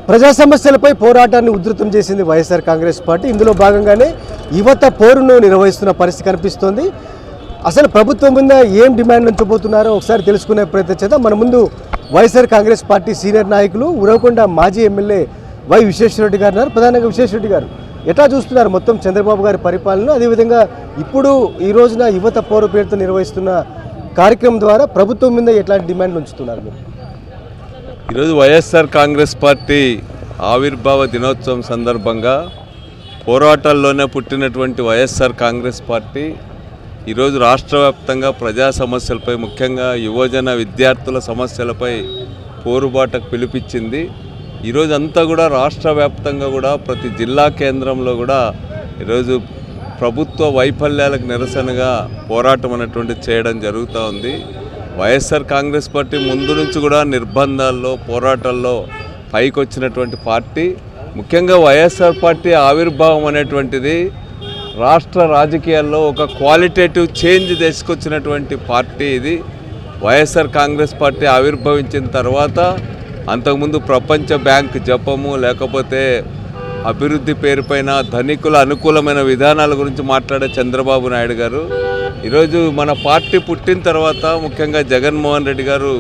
ప్రజా సమస్యలపై పోరాటాన్ని ఉధృతం చేసింది వైఎస్ఆర్ కాంగ్రెస్ పార్టీ. ఇందులో భాగంగానే యువత పోరును నిర్వహిస్తున్న పరిస్థితి కనిపిస్తోంది. అసలు ప్రభుత్వం మీద ఏం డిమాండ్ ఉంచబోతున్నారో ఒకసారి తెలుసుకునే ప్రయత్నం చేద్దాం. మన ముందు వైఎస్ఆర్ కాంగ్రెస్ పార్టీ సీనియర్ నాయకులు ఉరవకొండ మాజీ ఎమ్మెల్యే వై విశ్వేశ్వరరెడ్డి గారు ఉన్నారు. ప్రధానంగా విశ్వేశ్వరరెడ్డి గారు ఎట్లా చూస్తున్నారు మొత్తం చంద్రబాబు గారి పరిపాలన, అదేవిధంగా ఇప్పుడు ఈ రోజున యువత పోరు పేరుతో నిర్వహిస్తున్న కార్యక్రమం ద్వారా ప్రభుత్వం మీద ఎట్లాంటి డిమాండ్లు ఉంచుతున్నారు మీరు? ఈరోజు వైఎస్ఆర్ కాంగ్రెస్ పార్టీ ఆవిర్భావ దినోత్సవం సందర్భంగా పోరాటాల్లోనే పుట్టినటువంటి వైఎస్ఆర్ కాంగ్రెస్ పార్టీ ఈరోజు రాష్ట్ర వ్యాప్తంగా ప్రజా సమస్యలపై, ముఖ్యంగా యువజన విద్యార్థుల సమస్యలపై పోరుబాటకు పిలిపించింది. ఈరోజు అంతా కూడా రాష్ట్ర వ్యాప్తంగా కూడా ప్రతి జిల్లా కేంద్రంలో కూడా ఈరోజు ప్రభుత్వ వైఫల్యాలకు నిరసనగా పోరాటం అనేటువంటిది చేయడం జరుగుతూ ఉంది. వైఎస్ఆర్ కాంగ్రెస్ పార్టీ ముందు నుంచి కూడా నిర్బంధాల్లో, పోరాటాల్లో పైకి వచ్చినటువంటి పార్టీ. ముఖ్యంగా వైఎస్ఆర్ పార్టీ ఆవిర్భావం అనేటువంటిది రాష్ట్ర రాజకీయాల్లో ఒక క్వాలిటేటివ్ చేంజ్ తీసుకొచ్చినటువంటి పార్టీ ఇది. వైఎస్ఆర్ కాంగ్రెస్ పార్టీ ఆవిర్భవించిన తర్వాత అంతకుముందు ప్రపంచ బ్యాంక్ జపము, లేకపోతే అభివృద్ధి పేరుపైన ధనికుల అనుకూలమైన విధానాల గురించి మాట్లాడే చంద్రబాబు నాయుడు గారు ఈరోజు మన పార్టీ పుట్టిన తర్వాత ముఖ్యంగా జగన్మోహన్ రెడ్డి గారు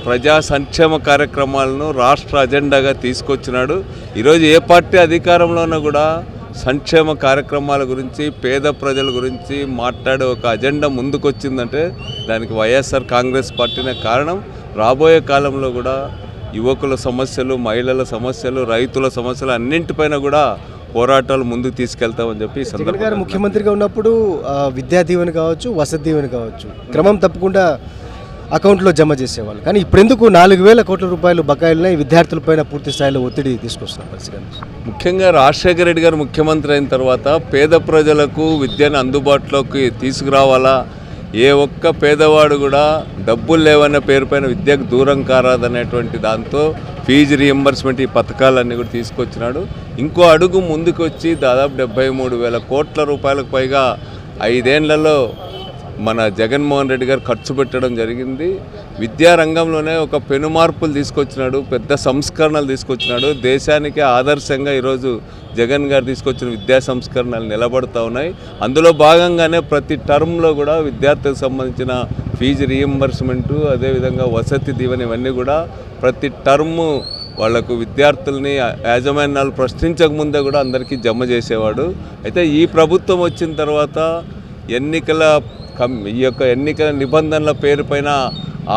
ప్రజా సంక్షేమ కార్యక్రమాలను రాష్ట్ర అజెండాగా తీసుకొచ్చినాడు. ఈరోజు ఏ పార్టీ అధికారంలో ఉన్నా కూడా సంక్షేమ కార్యక్రమాల గురించి, పేద ప్రజల గురించి మాట్లాడే ఒక అజెండా ముందుకొచ్చిందంటే దానికి వైఎస్ఆర్ కాంగ్రెస్ పార్టీనే కారణం. రాబోయే కాలంలో కూడా యువకుల సమస్యలు, మహిళల సమస్యలు, రైతుల సమస్యలు అన్నింటిపైన కూడా పోరాటాలు ముందుకు తీసుకెళ్తామని చెప్పి జగన్ గారు ముఖ్యమంత్రిగా ఉన్నప్పుడు విద్యా దీవెన కావచ్చు, వసతి దీవెన కావచ్చు క్రమం తప్పకుండా అకౌంట్లో జమ చేసేవాళ్ళు. కానీ ఇప్పుడు ఎందుకు 4,000 కోట్ల రూపాయలు బకాయిలనే విద్యార్థులపైన పూర్తి స్థాయిలో ఒత్తిడి తీసుకొస్తున్న పరిస్థితి? ముఖ్యంగా రాజశేఖర రెడ్డి గారు ముఖ్యమంత్రి అయిన తర్వాత పేద ప్రజలకు విద్యను అందుబాటులోకి తీసుకురావాలా, ఏ ఒక్క పేదవాడు కూడా డబ్బులు లేవన్న పేరుపైన విద్యకు దూరం కారాదనేటువంటి దాంతో ఫీజు రీఎంబర్స్మెంట్ ఈ పథకాలన్నీ కూడా తీసుకొచ్చినాడు. ఇంకో అడుగు ముందుకు వచ్చి దాదాపు 73,000 కోట్ల రూపాయలకు పైగా 5 ఏళ్లలో మన జగన్మోహన్ రెడ్డి గారు ఖర్చు పెట్టడం జరిగింది. విద్యారంగంలోనే ఒక పెనుమార్పులు తీసుకొచ్చినాడు, పెద్ద సంస్కరణలు తీసుకొచ్చినాడు. దేశానికి ఆదర్శంగా ఈరోజు జగన్ గారు తీసుకొచ్చిన విద్యా సంస్కరణలు నిలబడుతూ ఉన్నాయి. అందులో భాగంగానే ప్రతి టర్మ్లో కూడా విద్యార్థులకు సంబంధించిన ఫీజు రీఎంబర్స్మెంటు, అదేవిధంగా వసతి దీవెన, ఇవన్నీ కూడా ప్రతి టర్ము వాళ్లకు విద్యార్థుల్ని యాజమాన్యాలు ప్రశ్నించకముందే కూడా అందరికీ జమ చేసేవాడు. అయితే ఈ ప్రభుత్వం వచ్చిన తర్వాత ఈ యొక్క ఎన్నికల నిబంధనల పేరుపైన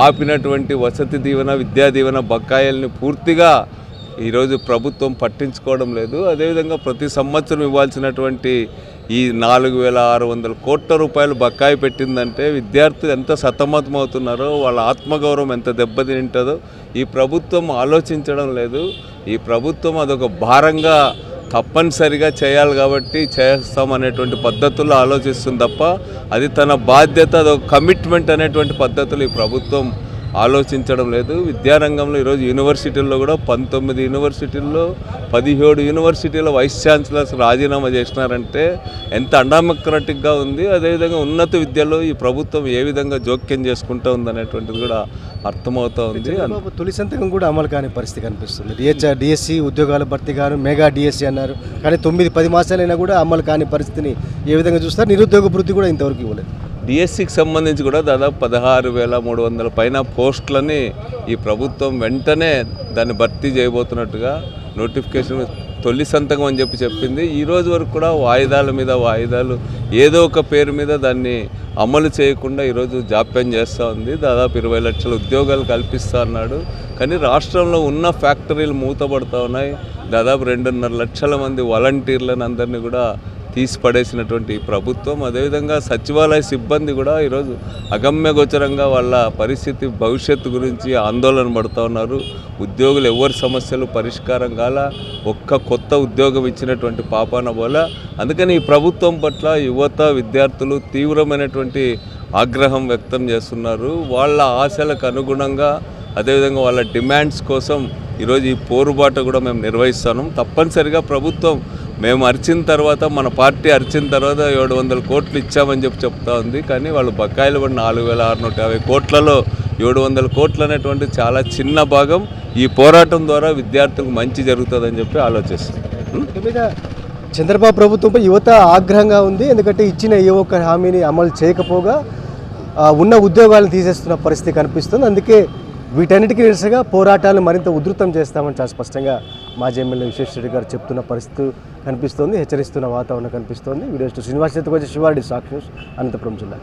ఆపినటువంటి వసతి దీవెన, విద్యా దీవెన బకాయిల్ని పూర్తిగా ఈరోజు ప్రభుత్వం పట్టించుకోవడం లేదు. అదేవిధంగా ప్రతి సంవత్సరం ఇవ్వాల్సినటువంటి ఈ 4,600 కోట్ల రూపాయలు బకాయి పెట్టిందంటే విద్యార్థులు ఎంత సతమతమవుతున్నారో, వాళ్ళ ఆత్మగౌరవం ఎంత దెబ్బతింటుందో ఈ ప్రభుత్వం ఆలోచించడం లేదు. ఈ ప్రభుత్వం అదొక భారంగా తప్పనిసరిగా చేయాలి కాబట్టి చేస్తామనేటువంటి పద్ధతుల్లో ఆలోచిస్తుంది తప్ప అది తన బాధ్యత, అదొక కమిట్మెంట్ అనేటువంటి పద్ధతులు ఈ ప్రభుత్వం ఆలోచించడం లేదు. విద్యారంగంలో ఈరోజు యూనివర్సిటీల్లో కూడా 19 యూనివర్సిటీల్లో 17 యూనివర్సిటీల వైస్ ఛాన్సలర్స్ రాజీనామా చేసినారంటే ఎంత అన్డెమోక్రటిక్గా ఉంది. అదేవిధంగా ఉన్నత విద్యలో ఈ ప్రభుత్వం ఏ విధంగా జోక్యం చేసుకుంటూ ఉందనేటువంటిది కూడా అర్థమవుతూ ఉంది. తొలి సంతకం కూడా అమలు కాని పరిస్థితి కనిపిస్తుంది. డిఎస్సి ఉద్యోగాల భర్తీ గారు మెగా డిఎస్సి అన్నారు, కానీ 9-10 మాసాలైనా కూడా అమలు కాని పరిస్థితిని ఏ విధంగా చూస్తారు? నిరుద్యోగ భృతి కూడా ఇంతవరకు ఇవ్వలేదు. డిఎస్సికి సంబంధించి కూడా దాదాపు 16,300 పైన పోస్టులని ఈ ప్రభుత్వం వెంటనే దాన్ని భర్తీ చేయబోతున్నట్టుగా నోటిఫికేషన్ తొలి సంతకం అని చెప్పింది. ఈ రోజు వరకు కూడా వాయిదాల మీద వాయిదాలు, ఏదో ఒక పేరు మీద దాన్ని అమలు చేయకుండా ఈరోజు జాప్యం చేస్తూ ఉంది. దాదాపు 20 లక్షల ఉద్యోగాలు కల్పిస్తూ అన్నాడు, కానీ రాష్ట్రంలో ఉన్న ఫ్యాక్టరీలు మూతపడుతూ ఉన్నాయి. దాదాపు 2.5 లక్షల మంది వాలంటీర్లను అందరినీ కూడా తీసి పడేసినటువంటి ఈ ప్రభుత్వం. అదేవిధంగా సచివాలయ సిబ్బంది కూడా ఈరోజు అగమ్యగోచరంగా వాళ్ళ పరిస్థితి, భవిష్యత్తు గురించి ఆందోళన పడుతూ ఉన్నారు. ఉద్యోగులు ఎవరి సమస్యలు పరిష్కారం కాల, ఒక్క కొత్త ఉద్యోగం ఇచ్చినటువంటి పాపాన పోలా. అందుకని ఈ ప్రభుత్వం పట్ల యువత, విద్యార్థులు తీవ్రమైనటువంటి ఆగ్రహం వ్యక్తం చేస్తున్నారు. వాళ్ళ ఆశలకు అనుగుణంగా, అదేవిధంగా వాళ్ళ డిమాండ్స్ కోసం ఈరోజు ఈ పోరుబాట కూడా మేము నిర్వహిస్తున్నాం. తప్పనిసరిగా ప్రభుత్వం మేము అరిచిన తర్వాత, మన పార్టీ అరిచిన తర్వాత 700 కోట్లు ఇచ్చామని చెప్తా ఉంది, కానీ వాళ్ళు బకాయిలు పడి 4,650 కోట్లలో 700 కోట్లు అనేటువంటి చాలా చిన్న భాగం. ఈ పోరాటం ద్వారా విద్యార్థులకు మంచి జరుగుతుందని చెప్పి ఆలోచిస్తున్నాం. వీటి మీద చంద్రబాబు ప్రభుత్వంపై యువత ఆగ్రహంగా ఉంది. ఎందుకంటే ఇచ్చిన ఏ ఒక్క హామీని అమలు చేయకపోగా ఉన్న ఉద్యోగాలను తీసేస్తున్న పరిస్థితి కనిపిస్తుంది. అందుకే వీటన్నిటికీ నిరసగా పోరాటాలను మరింత ఉధృతం చేస్తామని చాలా స్పష్టంగా మాజీ ఎమ్మెల్యే విశ్వేశ్వరరెడ్డి గారు చెప్తున్న పరిస్థితి కనిపిస్తోంది. హెచ్చరిస్తున్న వాతావరణం కనిపిస్తోంది. వీడియో శ్రీనివాస్ చేతకు వచ్చే శివారెడ్డి, సాక్షి న్యూస్, అనంతపురం జిల్లా.